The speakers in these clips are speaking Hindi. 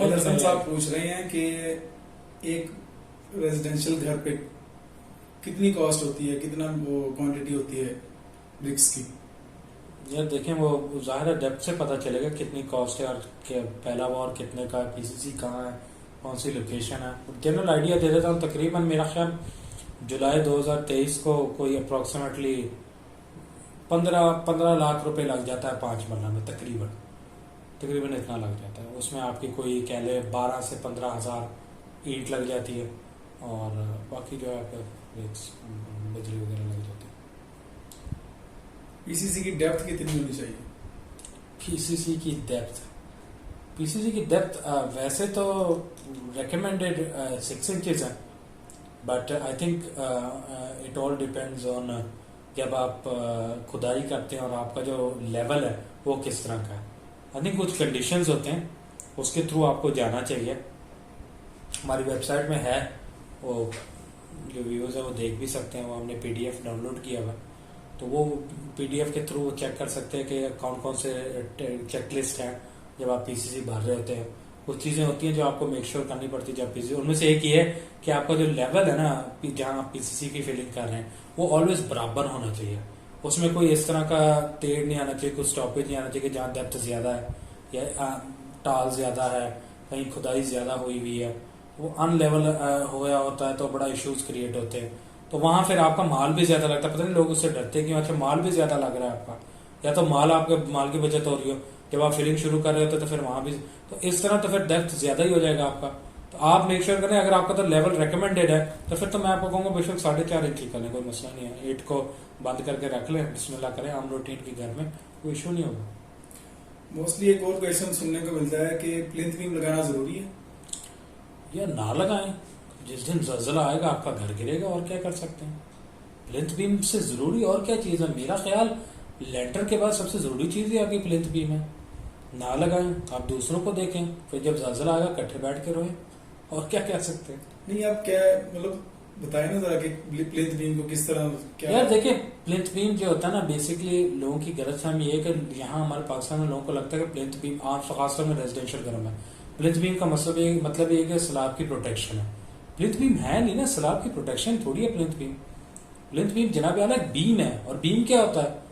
मोहम्मद हसन साहब पूछ रहे हैं कि एक रेजिडेंशियल घर पे कितनी कॉस्ट होती है, कितना वो क्वांटिटी होती है ब्रिक्स की? यार देखें, वो जाहिर है डेप्थ से पता चलेगा कितनी कॉस्ट है और पहला वॉर कितने का, पीसीसी कहाँ है, कौन सी लोकेशन है। जनरल आइडिया दे देता हूँ। तकरीबन मेरा ख्याल जुलाई 2023 को कोई अप्रोक्सीमेटली 15 लाख रुपए लग जाता है 5 मरला में, तकरीबन इतना लग जाता है। उसमें आपकी कोई कह ले 12 से 15 हज़ार ईंट लग जाती है और बाकी जो है बिजली वगैरह लग जाती है। पीसीसी की डेप्थ कितनी होनी चाहिए? पीसीसी की डेप्थ वैसे तो रिकमेंडेड 6 इंचेस है, but I think it all depends on जब आप खुदाई करते हैं और आपका जो लेवल है वो किस तरह का है। आई थिंक कुछ कंडीशंस होते हैं, उसके थ्रू आपको जाना चाहिए। हमारी वेबसाइट में है, वो जो व्यूअर्स है वो देख भी सकते हैं, वो हमने पीडीएफ डाउनलोड किया हुआ, तो वो पीडीएफ के थ्रू चेक कर सकते हैं कि कौन कौन से चेकलिस्ट हैं जब आप पीसीसी भर रहे होते हैं। कुछ चीज़ें होती हैं जो आपको मेक श्योर करनी पड़ती है जब पीसीसी, उनमें से एक ये है कि आपका जो लेवल है ना जहाँ आप पीसीसी की फिलिंग कर रहे हैं वो ऑलवेज बराबर होना चाहिए। उसमें कोई इस तरह का तेड़ नहीं आना चाहिए, कुछ स्टॉपेज नहीं आना चाहिए कि जहाँ डेप्थ ज़्यादा है या टाल ज़्यादा है, कहीं खुदाई ज़्यादा हुई हुई है, वो अनलेवल होया होता है तो बड़ा इश्यूज क्रिएट होते हैं। तो वहाँ फिर आपका माल भी ज़्यादा लगता है, पता नहीं लोग उससे डरते हैं कि अच्छा माल भी ज़्यादा लग रहा है आपका, या तो आपके माल की बचत हो रही हो, जब आप फिलिंग शुरू कर रहे होते तो फिर वहाँ भी तो इस तरह तो फिर डेप्थ ज़्यादा ही हो जाएगा आपका। तो आप मेक श्योर करें, अगर आपका तो लेवल रिकमेंडेड है तो फिर तो मैं आपको कहूँगा बेशक 4.5 इंच कर लें, कोई मसला नहीं है। ईंट को बंद करके रख लें, बिस्मिल्लाह करें, आम रूटीन के घर में कोई इशू नहीं होगा। मोस्टली एक और क्वेश्चन सुनने को मिलता है कि प्लिंथ बीम लगाना जरूरी है या ना लगाएं, जिस दिन ज़लज़ला आएगा आपका घर गिरेगा, और क्या कर सकते हैं। प्लिंथ बीम से जरूरी और क्या चीज़ है? मेरा ख्याल लेंटर के बाद सबसे जरूरी चीज़ ही आपकी प्लिंथ बीम है। ना लगाएं, आप दूसरों को देखें, फिर जब ज़लज़ला आएगा इकट्ठे बैठ के रोएं, और क्या कह सकते हैं। नहीं, आप क्या मतलब बताएं ना जरा कि प्लिंथ बीम को किस तरह क्या? यार देखिए, प्लिंथ बीम जो होता है ना, बेसिकली लोगों की गलतफहमी ये है कि यहाँ हमारे पाकिस्तान में लोगों को लगता है कि प्लिंथ बीम खासतौर में रेजिडेंशियल घरों में प्लिंथ बीम का मतलब ये कि स्लैब की प्रोटेक्शन है। प्लिंथ बीम है नहीं ना, स्लैब की प्रोटेक्शन थोड़ी है प्लिंथ बीम। प्लिंथ बीम जनाब आला एक बीम है, और बीम क्या होता है?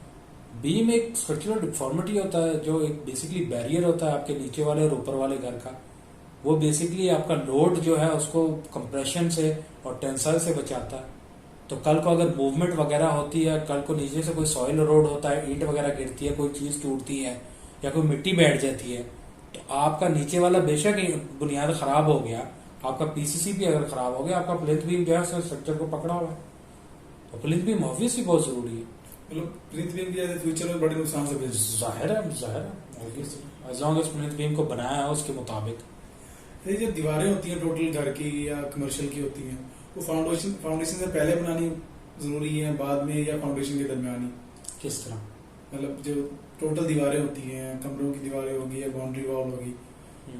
बीम एक स्ट्रक्चरल डिफॉर्मिटी होता है, जो एक बेसिकली बैरियर होता है आपके नीचे वाले और ऊपर वाले घर का। वो बेसिकली आपका लोड जो है उसको कंप्रेशन से और टेंसाइल से बचाता है। तो कल को अगर मूवमेंट वगैरह होती है, कल को नीचे से कोई सॉइल रोड होता है, ईंट वगैरह गिरती है, कोई चीज टूटती है या कोई मिट्टी बैठ जाती है, तो आपका नीचे वाला बेशक बुनियाद खराब हो गया, आपका पीसीसी भी अगर खराब हो गया, आपका प्लिंथ बीम जो है स्ट्रक्चर को पकड़ा हुआ है। तो प्लिंथ बीम ऑब्वियसली बहुत जरूरी है। मतलब प्लिंथ बीम के फ्यूचर में बड़े नुकसान से जाहिर है obviously, as long as plinth beam को बनाया है उसके मुताबिक। ये जो दीवारें होती हैं टोटल घर की या कमर्शियल की होती हैं, वो फाउंडेशन से पहले बनानी जरूरी है, बाद में, या फाउंडेशन के दरमियान ही? किस तरह? मतलब जो टोटल दीवारें होती हैं, कमरों की दीवारें होगी या बाउंड्री वॉल होगी,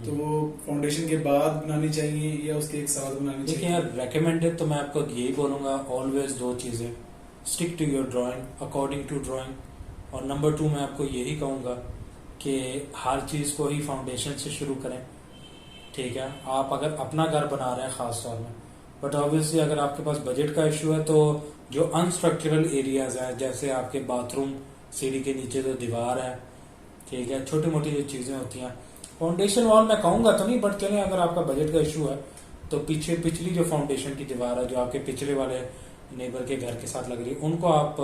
तो वो फाउंडेशन के बाद बनानी चाहिए या उसके एक साथ बनानी चाहिए? देखिए यार, रेकमेंडेड तो मैं आपको यही बोलूंगा, ऑलवेज 2 चीजें, stick to your drawing, according to drawing, और नंबर 2 मैं आपको यही कहूंगा कि हर चीज को ही फाउंडेशन से शुरू करें। ठीक है, आप अगर अपना घर बना रहे हैं खास तौर में, बट ऑब्वियसली अगर आपके पास बजट का इशू है तो जो अनस्ट्रक्चरल एरियाज हैं, जैसे आपके बाथरूम सीढ़ी के नीचे जो दीवार है, ठीक है, छोटी मोटी जो चीजें होती हैं, फाउंडेशन वॉल मैं कहूंगा तो नहीं, बट चलें अगर आपका बजट का इशू है तो पिछली जो फाउंडेशन की दीवार है, जो आपके पिछले वाले नेबर के घर के साथ लग रही है, उनको आप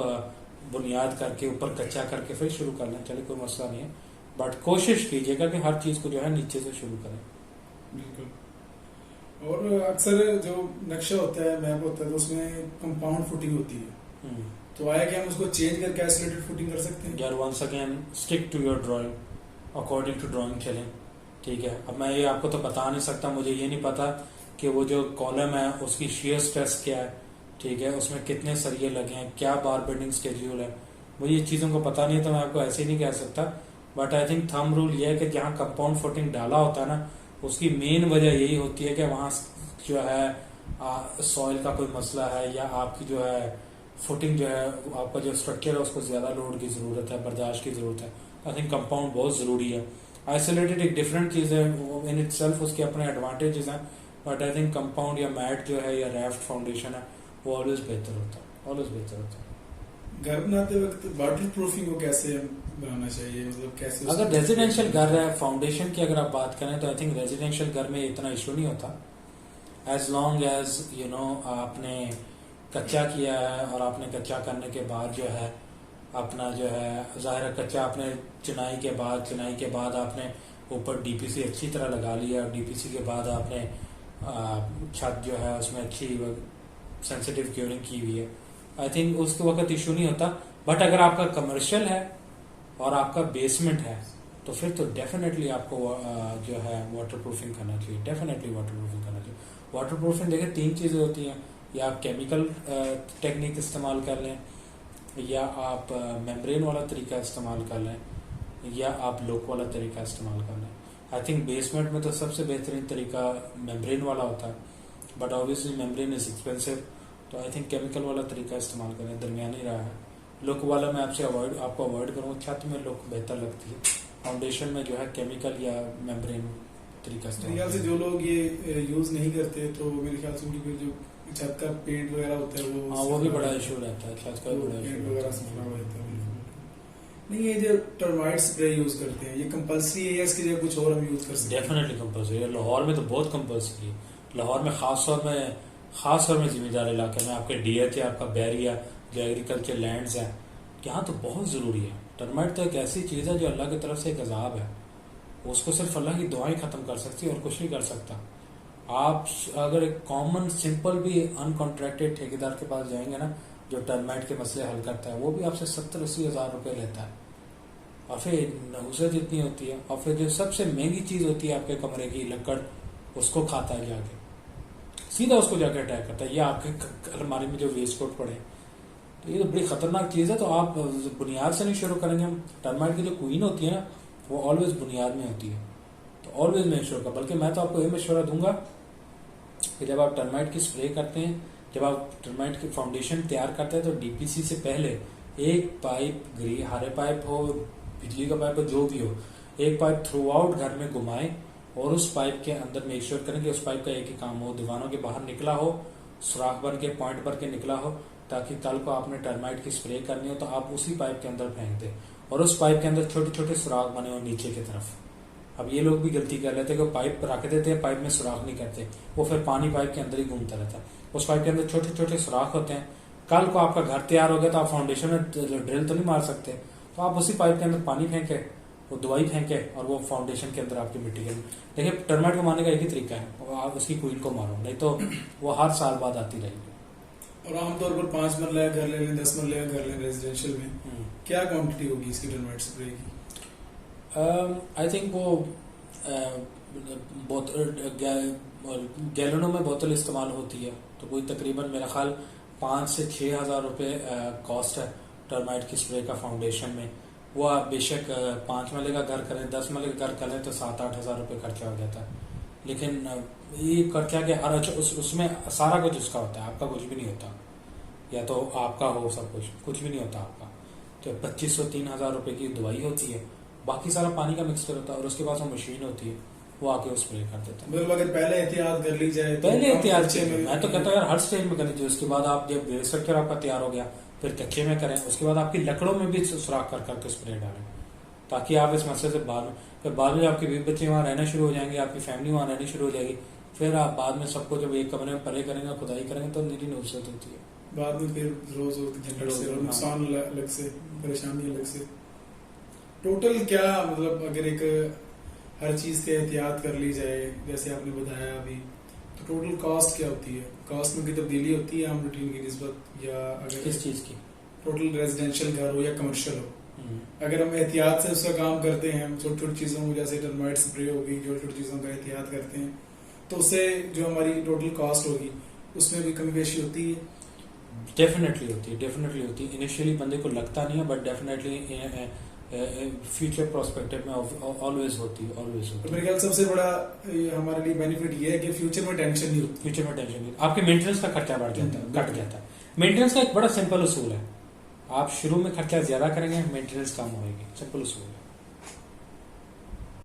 बुनियाद करके ऊपर कच्चा करके फिर शुरू कर लें, चलिए कोई मसला नहीं है। बट कोशिश कीजिएगा कि हर चीज को जो है नीचे से शुरू करें। बिल्कुल। और अक्सर जो नक्शा होता है, मैप होता है, तो उसमें कंपाउंड फुटिंग होती है, तो आया कि हम उसको चेंज करके आइसोलेटेड फुटिंग कर सकते हैं? यार once again, stick to your drawing, according to drawing चलें। ठीक है, अब मैं ये आपको तो बता नहीं सकता, मुझे ये नहीं पता कि वो जो कॉलम है उसकी शियर स्ट्रेस क्या है, ठीक है, उसमें कितने सरिये लगे हैं, क्या बार बेंडिंग स्केड्यूल है, मुझे ये चीज़ों को पता नहीं है, तो मैं आपको ऐसे ही नहीं कह सकता। But I think thumb rule ये है कि जहाँ कंपाउंड फुटिंग डाला होता है ना, उसकी मेन वजह यही होती है कि वहाँ जो है सॉइल का कोई मसला है, या आपकी जो है फुटिंग जो है, आपका जो स्ट्रक्चर है उसको ज़्यादा लोड की ज़रूरत है, बर्दाश्त की ज़रूरत है। आई थिंक कंपाउंड बहुत ज़रूरी है। आइसोलेटेड एक डिफरेंट चीज़ है, इन इटसेल्फ उसके अपने एडवांटेजेस हैं, बट आई थिंक कंपाउंड या मैट जो है या राफ्ट फाउंडेशन है वो ऑलवेज बेहतर होता है, ऑलवेज बेहतर होता है। घर बनाते वक्त वाटर प्रूफिंग को कैसे बनाना चाहिए, मतलब कैसे अगर रेजिडेंशियल घर है, फाउंडेशन की अगर आप बात करें तो आई थिंक रेजिडेंशियल घर में इतना इशू नहीं होता, as long as you know आपने कच्चा किया है और आपने कच्चा करने के बाद जो है अपना जो है ज़ाहिर है कच्चा आपने चुनाई के बाद आपने ऊपर डीपीसी अच्छी तरह लगा लिया, और डीपीसी के बाद आपने छत जो है उसमें अच्छी सेंसिटिव क्योरिंग की हुई है, आई थिंक उसके वक्त इशू नहीं होता। बट अगर आपका कमर्शियल है और आपका बेसमेंट है तो फिर तो डेफिनेटली आपको जो है वाटर प्रूफिंग करना चाहिए, डेफिनेटली वाटर प्रूफिंग करना चाहिए। वाटर प्रूफिंग देखिए 3 चीज़ें होती हैं, या आप केमिकल टेक्निक इस्तेमाल कर लें, या आप मेम्ब्रेन वाला तरीका इस्तेमाल कर लें, या आप लोक वाला तरीका इस्तेमाल कर लें। आई थिंक बेसमेंट में तो सबसे बेहतरीन तरीका मेम्ब्रेन वाला होता है, but obviously membrane is expensive, तो आई थिंक केमिकल वाला तरीका इस्तेमाल करें, दरमियानी रहा है। लुक वाला मैं आपको अवॉइड करूँगा, छत में लुक बेहतर लगती है, फाउंडेशन में जो है केमिकल या मेम्ब्रेन तरीका मेरे ख्याल से जो लोग ये यूज नहीं करते तो मेरे ख्याल से उनकी फिर जो छत का पेंट वगैरह होता है वो भी बड़ा इशू रहता है, छत का बड़ा पेंट इशू वगैरह से खराब रहता है। नहीं, ये जो टर्माइट स्प्रे यूज करते हैं ये कंपलसरी है या इसकी जगह कुछ और हम यूज कर सकते हैं? डेफिनेटली कंपलसरी है, लाहौर में तो बहुत कंपलसरी है। लाहौर में खास तौर में जिम्मेदार इलाके में आपके डीएच है, आपका बैरिया जो एग्रीकल्चर लैंड्स हैं, यहाँ तो बहुत ज़रूरी है। टर्माइट तो एक ऐसी चीज़ है जो अल्लाह की तरफ से एक अजाब है, उसको सिर्फ अल्लाह की दुआएं ख़त्म कर सकती है और कुछ नहीं कर सकता। आप अगर एक कॉमन सिंपल भी अनकॉन्ट्रैक्टेड ठेकेदार के पास जाएंगे ना जो टर्माइट के मसले हल करता है, वो भी आपसे 70-80 हज़ार रुपये लेता है, और फिर नहुसत इतनी होती है, और फिर जो सबसे महंगी चीज़ होती है आपके कमरे की लकड़, उसको खाता है जाके, सीधा उसको जाके अटैक करता है, या आपके अलमारी में जो वेस्ट कोट पड़े, तो ये तो बड़ी खतरनाक चीज़ है। तो आप बुनियाद से नहीं शुरू करेंगे हम। टर्माइट की जो क्वीन होती है ना वो ऑलवेज बुनियाद में होती है, तो ऑलवेज मैं शुरू कर, बल्कि मैं तो आपको ये मशवरा दूंगा कि जब आप टर्माइट की स्प्रे करते हैं, जब आप टर्माइट की फाउंडेशन तैयार करते हैं, तो डीपीसी से पहले एक पाइप, हरे पाइप हो, बिजली का पाइप हो, जो भी हो, एक पाइप थ्रू आउट घर में घुमाएं और उस पाइप के अंदर मेक श्योर करें कि उस पाइप का एक ही काम हो, दीवानों के बाहर निकला हो, सुराख बन के पॉइंट भर के निकला हो, ताकि कल को आपने टर्माइट की स्प्रे करनी हो तो आप उसी पाइप के अंदर फेंक दें, और उस पाइप के अंदर छोटे छोटे सुराख बने हो नीचे की तरफ। अब ये लोग भी गलती कर लेते हैं कि पाइप रख देते हैं, पाइप में सुराख नहीं करते, वो फिर पानी पाइप के अंदर ही घूमता रहता है। उस पाइप के अंदर छोटे छोटे सुराख होते हैं, कल को आपका घर तैयार हो गया तो आप फाउंडेशन में ड्रिल तो नहीं मार सकते, तो आप उसी पाइप के अंदर पानी फेंके, वो दवाई फेंके, और वो फाउंडेशन के अंदर आपकी मिट्टी के अंदर। देखिए टर्माइट को मारने का एक ही तरीका है, आप उसकी क्वीन को मारो, नहीं तो वो हर साल बाद आती रहेगी। और आमतौर पर 5 मरला घर ले लें, 10 मरला घर लें रेजिडेंशियल में, क्या क्वांटिटी होगी इसकी टर्माइट स्प्रे की? आई थिंक वो गैलनों में बोतल इस्तेमाल होती है, तो कोई तकरीबन मेरा ख्याल 5 से 6 हज़ार रुपये कॉस्ट है टर्माइट की स्प्रे का फाउंडेशन में। वो आप बेशक 5 मरले का घर करें, 10 मरले का घर करें तो 7-8 हज़ार रुपये खर्चा हो जाता है। लेकिन ये खर्चा के हर उसमें सारा कुछ उसका होता है, आपका कुछ भी नहीं होता, या तो आपका हो सब कुछ भी नहीं होता आपका। तो 2500-3000 रुपये की दवाई होती है, बाकी सारा पानी का मिक्सचर होता है, और उसके पास वो मशीन होती है, वो आके वो स्प्रे कर देता है। मतलब अगर पहले एहतियात कर ली जाए तो पहले एहतियात में मैं तो कहता हूँ यार हर स्टेज में करनी चाहिए। उसके बाद आप जब बेस स्ट्रक्चर आपका तैयार हो गया फिर कच्चे में करें, उसके बाद आपकी लकड़ों में भी सुराख कर करके स्प्रे डालें, ताकि आप इस मसले से बाद में आपके बीवी बच्चे वहाँ रहना शुरू हो जाएंगे, आपकी फैमिली वहाँ रहनी शुरू हो जाएगी, फिर आप बाद में सबको जब एक कमरे में परे करेंगे, खुदाई करेंगे, तो निरी नुकसान होती है। बाद में फिर रोज झंझट से और नुकसान अलग से, परेशानी अलग से। टोटल क्या मतलब अगर एक हर चीज की एहतियात कर ली जाए जैसे आपने बताया अभी, तो टोटल कॉस्ट क्या होती है? कॉस्ट में की तब्दीली होती है आम रूटीन की निस्बत, या अगर किस चीज की? टोटल रेजिडेंशियल घर हो या कमर्शियल हो, अगर हम एहतियात से उसका काम करते हैं, छोटी छोटी चीजों को जैसे टर्माइट स्प्रे होगी, छोटी छोटी चीजों का एहतियात करते हैं, तो उससे जो हमारी टोटल कॉस्ट होगी उसमें भी कमी पेशी होती है? डेफिनेटली होती है। इनिशियली बंदे को लगता नहीं है, बट डेफिनेटली फ्यूचर प्रोस्पेक्टिव में ऑलवेज होती है। तो मेरे ख्याल सबसे बड़ा हमारे लिए बेनिफिट ये है कि फ्यूचर में टेंशन नहीं होती। आपके मेंटेनेंस का खर्चा बढ़ जाता है, घट जाता है। मेंटेनेंस का एक बड़ा सिंपल उसूल है, आप शुरू में खर्चा ज्यादा करेंगे, मेंटेनेंस कम होगी, सिंपल उसूल है।